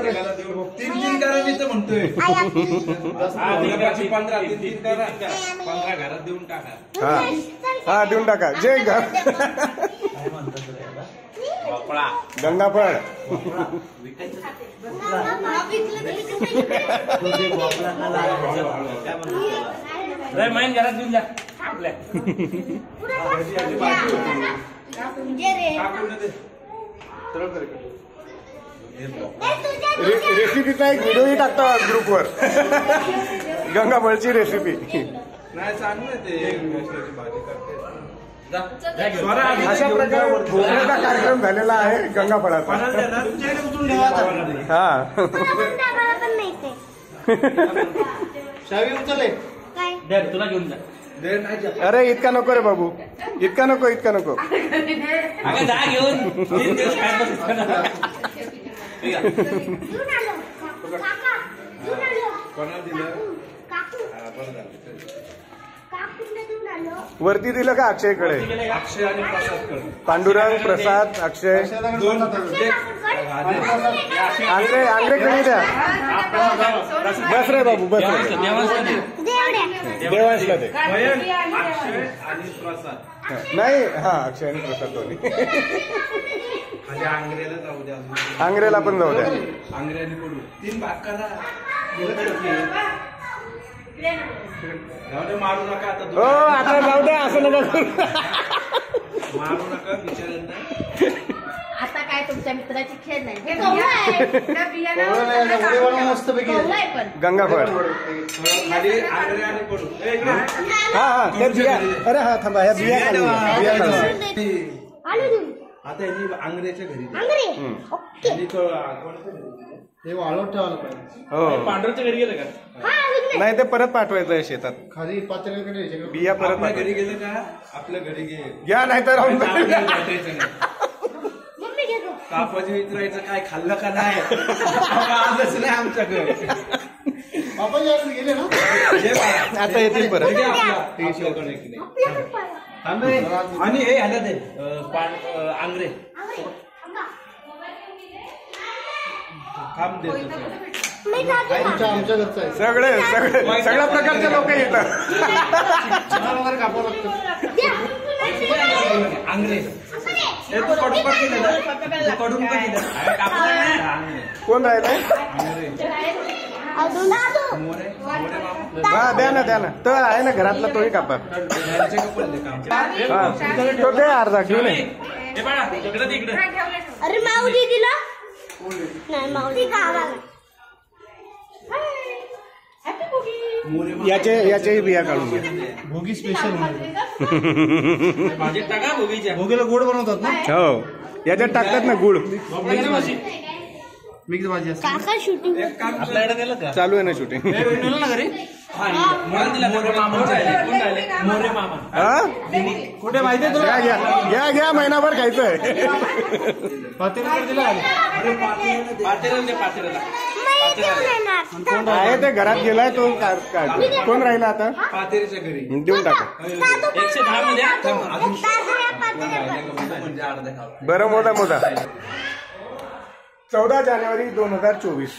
तीन करा मी तर म्हणतोय 15 घरात देऊन टाका. हा देऊन टाका. जे घर गंगाफळ माहीन घरात देऊन जा आपल्या रेसिपीचा एक व्हिडिओही टाकतो ग्रुपवर. गंगाफळची रेसिपी. नाही चांगलं ते भाजी करते. अशा प्रकारे भोजनाचा कार्यक्रम झालेला आहे गंगाफळाचा. हा तुला घेऊन जा. अरे इतका नको रे बाबू, इतका नको, इतका नको. जा घेऊन 3 दिवस काय कोणाला दिलं? वरती दिलं का अक्षयकडे? अक्षय आणि प्रसाद. पांडुरंग, प्रसाद, अक्षय. आंग्रेकडे द्या. बस रे बाबू, बस रे. देवांशला दे. अक्षय आणि प्रसाद नाही. हा अक्षय आणि प्रसाद दोन्ही. आंग्रेला जाऊ द्या. आंग्रेला पण जाऊ द्या. आंग्र्याने पडू 3 भाग करा. मारू नका आता. हो आता जाऊ द्या. असं नका करू. मारू नका बिचाऱ्यांना. आता काय तुमच्या मित्राची खेळ नाही. गंगाफळ. खाली आंग्र्याने पडू. हा हा त्या बिया. अरे हा थांबा, ह्या बिया काढून. आता यांनी आंग्र्याच्या घरी वाळवट ठेवायला पाहिजे. हो पांढरच्या घरी गेलं का? नाही ते परत पाठवायचं शेतात. खाली पातळीकडे बिया परत आपल्या घरी गेलं का? आपल्या घरी घ्या नाही तर राहून कापाची विचारायचं काय खाल्लं का नाही. आलंच नाही आमच्याकडे. गेले ना आता येतील परत. आणि हे आलं ते आंग्रे काम देत. आमच्या घरचं आहे. सगळ्या प्रकारचे लोक येतात. वगैरे कापावं लागतं. आंग्रे कडून पण दिलं. कडून पण दिलं. कोण राहिलंय? हा द्या ना, द्या ना. तो आहे ना घरातला, तोही कापा. हा तो दे अर्धा घेऊन ये. अरे माऊली दिला नाही. माऊली गावाला. याच्याही बिया काढून घ्या. भोगी स्पेशल भाजीत टाका भोगीच्या. भोगीला गोड बनवतात ना. हो याच्यात टाकतात ना गुळ. मिक्स भाजी असते. काका शूटिंग आपल्याकडे गेलं का? चालू आहे ना शूटिंग. ना घरी मोरे मामा. हा कुठे माहितीये तुला? घ्या घ्या महिनाभर खायचंय. पातेला दिला आहे ते घरात गेलाय तो. कोण राहिला आता? पातेरीच्या घरी देऊन टाका. 110 मध्ये बरं मोजा मोजा. 14 जानेवारी 2024.